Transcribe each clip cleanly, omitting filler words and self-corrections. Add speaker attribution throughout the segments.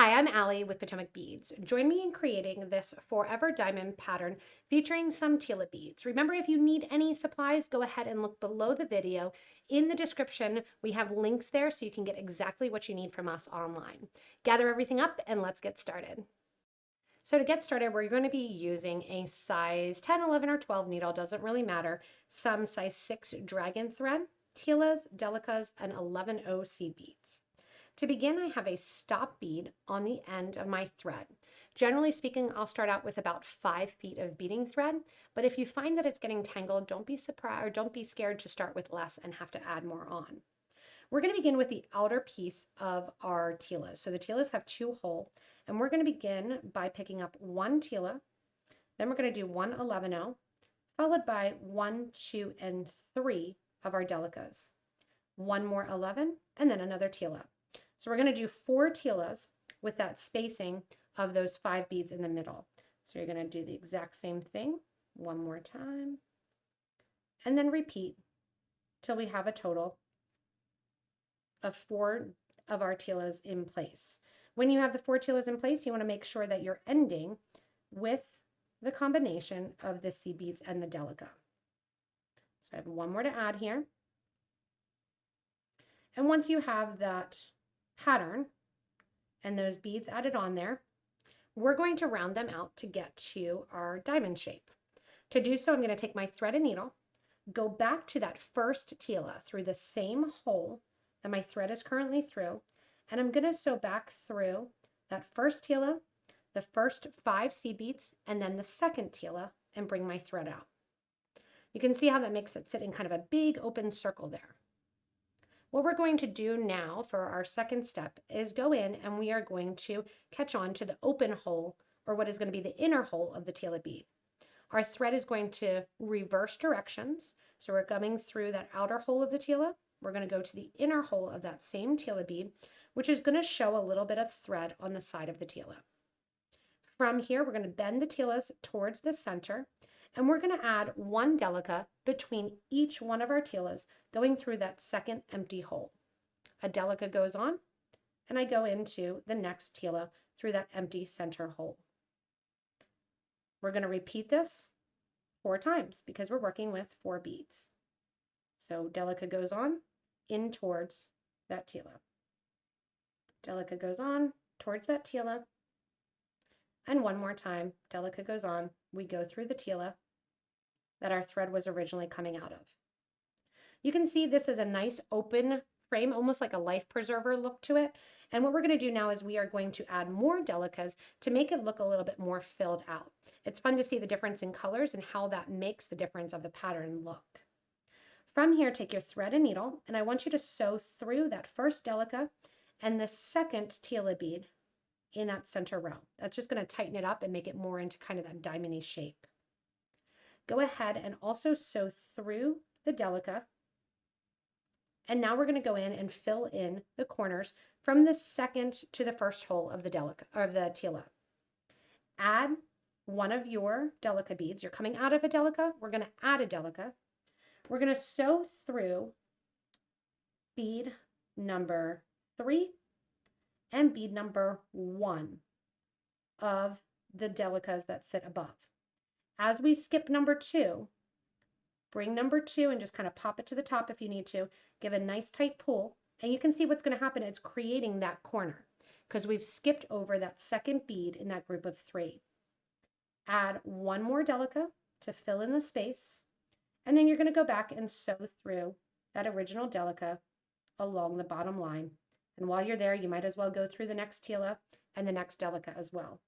Speaker 1: Hi, I'm Allie with Potomac Beads. Join me in creating this Forever Diamond pattern featuring some Tila beads. Remember, if you need any supplies, go ahead and look below the video. In the description, we have links there so you can get exactly what you need from us online. Gather everything up and let's get started. So to get started, we're going to be using a size 10, 11, or 12 needle, doesn't really matter, some size 6 Dragonthread, Tilas, Delicas, and 11O beads. To begin, I have a stop bead on the end of my thread. Generally speaking, I'll start out with about 5 feet of beading thread, but if you find that it's getting tangled, don't be surprised or don't be scared to start with less and have to add more on. We're going to begin with the outer piece of our tilas. So the tilas have 2 holes, and we're going to begin by picking up 1 tila, then we're going to do 1 11O, followed by 1, 2, and 3 of our delicas, 1 more 11, and then another tila. So we're going to do 4 tilas with that spacing of those 5 beads in the middle. So you're going to do the exact same thing one more time, and then repeat till we have a total of 4 of our tilas in place. When you have the 4 tilas in place, you want to make sure that you're ending with the combination of the C beads and the delica. So I have 1 more to add here. And once you have that pattern and those beads added on there, we're going to round them out to get to our diamond shape. To do so, I'm going to take my thread and needle, go back to that first tila through the same hole that my thread is currently through, and I'm going to sew back through that first tila, the first 5 C beads, and then the second tila, and bring my thread out. You can see how that makes it sit in kind of a big open circle there. What we're going to do now for our second step is go in and we are going to catch on to the open hole, or what is going to be the inner hole of the Tila bead. Our thread is going to reverse directions. So we're coming through that outer hole of the Tila. We're going to go to the inner hole of that same Tila bead, which is going to show a little bit of thread on the side of the Tila. From here, we're going to bend the Tilas towards the center, and we're going to add 1 delica between each one of our tilas, going through that second empty hole. A delica goes on, and I go into the next tila through that empty center hole. We're going to repeat this 4 times because we're working with 4 beads. So delica goes on in towards that tila. Delica goes on towards that tila. And 1 more time, delica goes on. We go through the tila that our thread was originally coming out of. You can see this is a nice open frame, almost like a life preserver look to it. And what we're going to do now is we are going to add more delicas to make it look a little bit more filled out. It's fun to see the difference in colors and how that makes the difference of the pattern look. From here, take your thread and needle, and I want you to sew through that first delica and the second tila bead in that center row. That's just going to tighten it up and make it more into kind of that diamond-y shape. Go ahead and also sew through the delica. And now we're going to go in and fill in the corners from the second to the first hole of the delica or the tila. Add 1 of your delica beads. You're coming out of a delica. We're going to add a delica. We're going to sew through bead number 3 and bead number 1 of the delicas that sit above. As we skip number 2, bring number 2 and just kind of pop it to the top if you need to. Give a nice tight pull, and you can see what's going to happen. It's creating that corner because we've skipped over that second bead in that group of 3. Add 1 more delica to fill in the space, and then you're going to go back and sew through that original delica along the bottom line. And while you're there, you might as well go through the next tila and the next delica as well.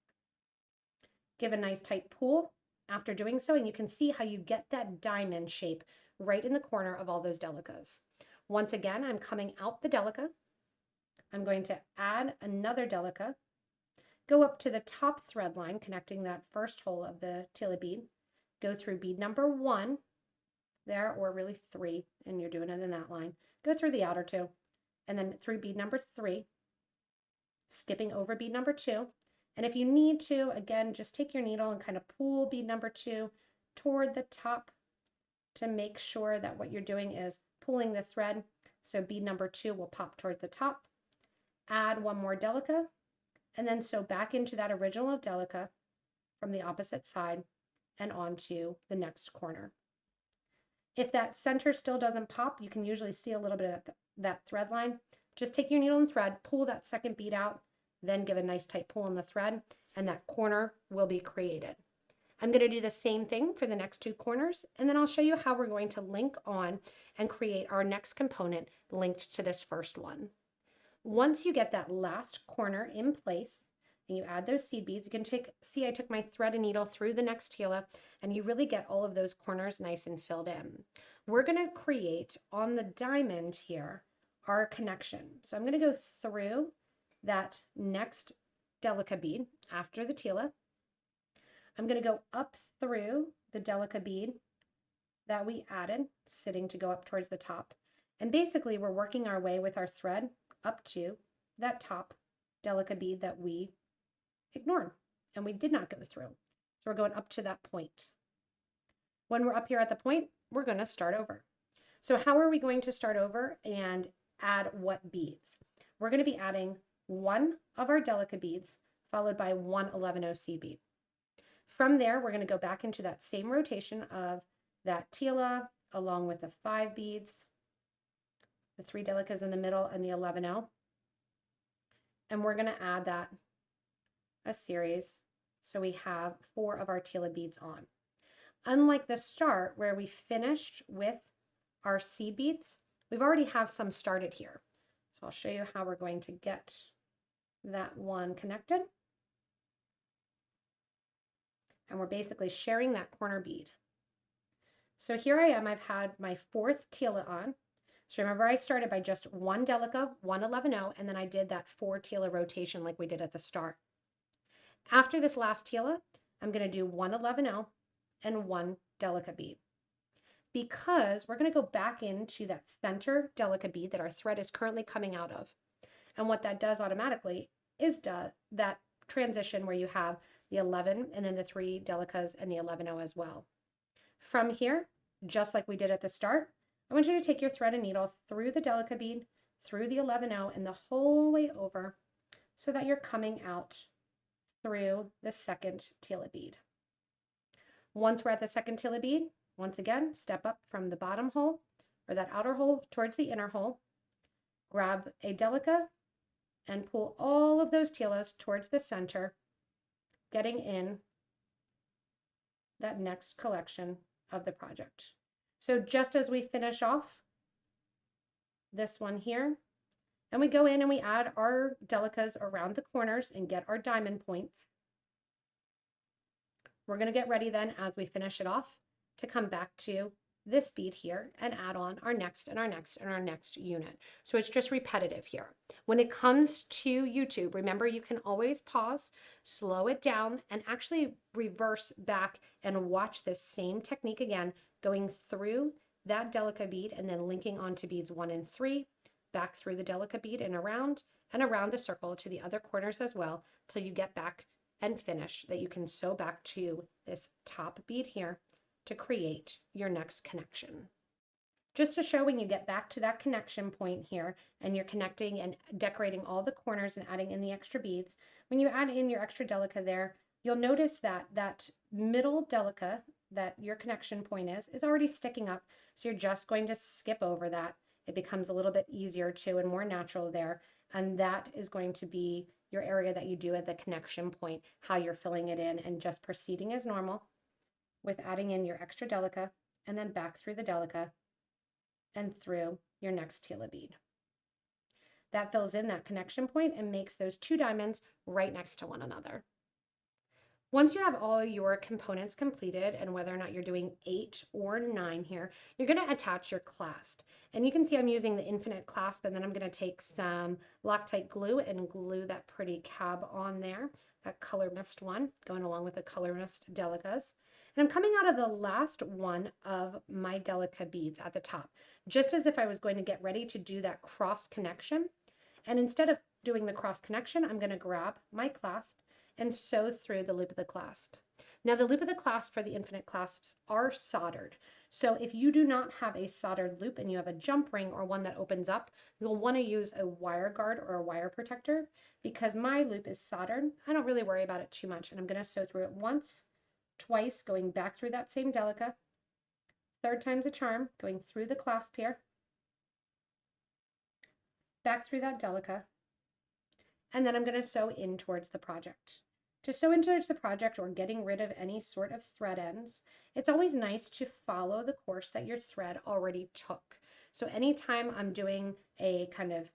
Speaker 1: Give a nice tight pull after doing so, and you can see how you get that diamond shape right in the corner of all those delicas. Once again, I'm coming out the delica. I'm going to add another delica, go up to the top thread line, connecting that first hole of the tila bead, go through bead number 1 there, or really 3, and you're doing it in that line. Go through the outer 2, and then through bead number 3, skipping over bead number 2. And if you need to, again, just take your needle and kind of pull bead number 2 toward the top to make sure that what you're doing is pulling the thread. So bead number 2 will pop toward the top. Add 1 more delica, and then sew back into that original Delica from the opposite side and onto the next corner. If that center still doesn't pop, you can usually see a little bit of that thread line. Just take your needle and thread, pull that second bead out, then give a nice tight pull on the thread, and that corner will be created. I'm going to do the same thing for the next two corners, and then I'll show you how we're going to link on and create our next component linked to this first one. Once you get that last corner in place and you add those seed beads, you can see I took my thread and needle through the next Tila, and you really get all of those corners nice and filled in. We're going to create on the diamond here our connection. So I'm going to go through that next Delica bead after the Tila. I'm going to go up through the Delica bead that we added, sitting to go up towards the top. And basically we're working our way with our thread up to that top Delica bead that we ignored and we did not go through. So we're going up to that point. When we're up here at the point, we're going to start over. So how are we going to start over and add what beads? We're going to be adding one of our Delica beads followed by one 11-0 seed bead. From there, we're going to go back into that same rotation of that Tila along with the 5 beads, the 3 Delicas in the middle, and the 11-0. And we're going to add that a series so we have 4 of our Tila beads on. Unlike the start where we finished with our seed beads, we've already have some started here. So I'll show you how we're going to get that one connected. And we're basically sharing that corner bead. So here I am, I've had my 4th Tila on. So remember I started by just one Delica, one 11-0, and then I did that 4 Tila rotation like we did at the start. After this last Tila, I'm going to do one 11-0 and one Delica bead. Because we're going to go back into that center Delica bead that our thread is currently coming out of. And what that does automatically is that transition where you have the 11 and then the 3 Delicas and the 11-0 as well. From here, just like we did at the start, I want you to take your thread and needle through the Delica bead, through the 11-0, and the whole way over so that you're coming out through the second Tila bead. Once we're at the second Tila bead, once again, step up from the bottom hole or that outer hole towards the inner hole, grab a Delica and pull all of those Tilas towards the center, getting in that next collection of the project. So just as we finish off this one here, and we go in and we add our Delicas around the corners and get our diamond points, we're going to get ready then as we finish it off to come back to this bead here and add on our next and our next and our next unit. So it's just repetitive here. When it comes to YouTube, remember you can always pause, slow it down, and actually reverse back and watch this same technique again, going through that Delica bead and then linking onto beads 1 and 3, back through the Delica bead and around the circle to the other corners as well, till you get back and finish that you can sew back to this top bead here to create your next connection. Just to show when you get back to that connection point here and you're connecting and decorating all the corners and adding in the extra beads, when you add in your extra Delica there, you'll notice that that middle Delica that your connection point is already sticking up. So you're just going to skip over that. It becomes a little bit easier too and more natural there. And that is going to be your area that you do at the connection point, how you're filling it in and just proceeding as normal with adding in your extra Delica and then back through the Delica and through your next Tila bead. That fills in that connection point and makes those 2 diamonds right next to one another. Once you have all your components completed, and whether or not you're doing 8 or 9 here, you're going to attach your clasp. And you can see I'm using the infinite clasp, and then I'm going to take some Loctite glue and glue that pretty cab on there, that color mist one, going along with the color mist Delicas. And I'm coming out of the last one of my Delica beads at the top, just as if I was going to get ready to do that cross connection. And instead of doing the cross connection, I'm going to grab my clasp and sew through the loop of the clasp. Now the loop of the clasp for the infinite clasps are soldered. So if you do not have a soldered loop and you have a jump ring or one that opens up, you'll want to use a wire guard or a wire protector. Because my loop is soldered, I don't really worry about it too much. And I'm going to sew through it once, twice, going back through that same delica. Third time's a charm, going through the clasp here, back through that delica, and then I'm going to sew in towards the project. To sew in towards the project or getting rid of any sort of thread ends, it's always nice to follow the course that your thread already took. So anytime I'm doing a kind of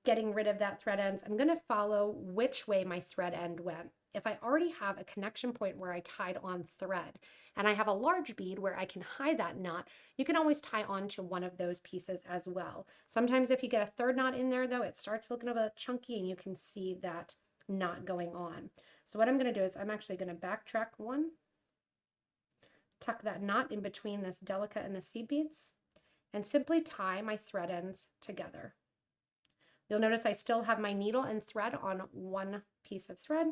Speaker 1: getting rid of that thread ends, I'm going to follow which way my thread end went. If I already have a connection point where I tied on thread and I have a large bead where I can hide that knot, you can always tie on to one of those pieces as well. Sometimes if you get a third knot in there though, it starts looking a bit chunky and you can see that knot going on. So what I'm going to do is I'm actually going to backtrack one, tuck that knot in between this delica and the seed beads, and simply tie my thread ends together. You'll notice I still have my needle and thread on one piece of thread.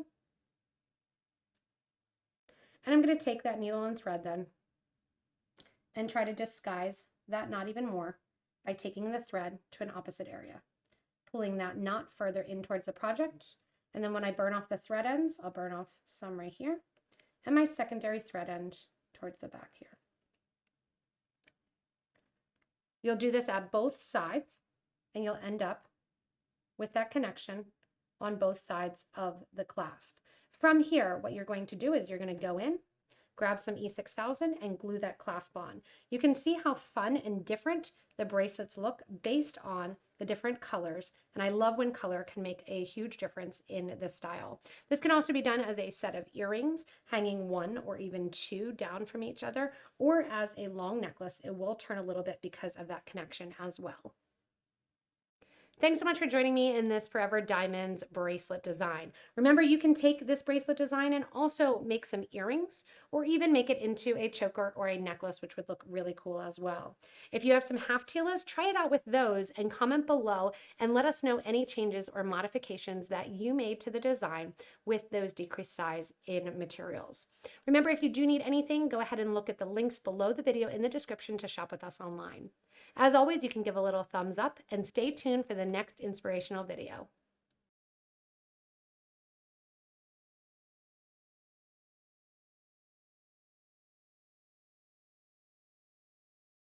Speaker 1: And I'm going to take that needle and thread then and try to disguise that knot even more by taking the thread to an opposite area, pulling that knot further in towards the project. And then when I burn off the thread ends, I'll burn off some right here and my secondary thread end towards the back here. You'll do this at both sides and you'll end up with that connection on both sides of the clasp. From here, what you're going to do is you're going to go in, grab some E6000 and glue that clasp on. You can see how fun and different the bracelets look based on the different colors. And I love when color can make a huge difference in the style. This can also be done as a set of earrings, hanging one or even two down from each other, or as a long necklace. It will turn a little bit because of that connection as well. Thanks so much for joining me in this Forever Diamonds bracelet design. Remember, you can take this bracelet design and also make some earrings or even make it into a choker or a necklace, which would look really cool as well. If you have some half tilas, try it out with those and comment below and let us know any changes or modifications that you made to the design with those decreased size in materials. Remember, if you do need anything, go ahead and look at the links below the video in the description to shop with us online. As always, you can give a little thumbs up and stay tuned for the next inspirational video.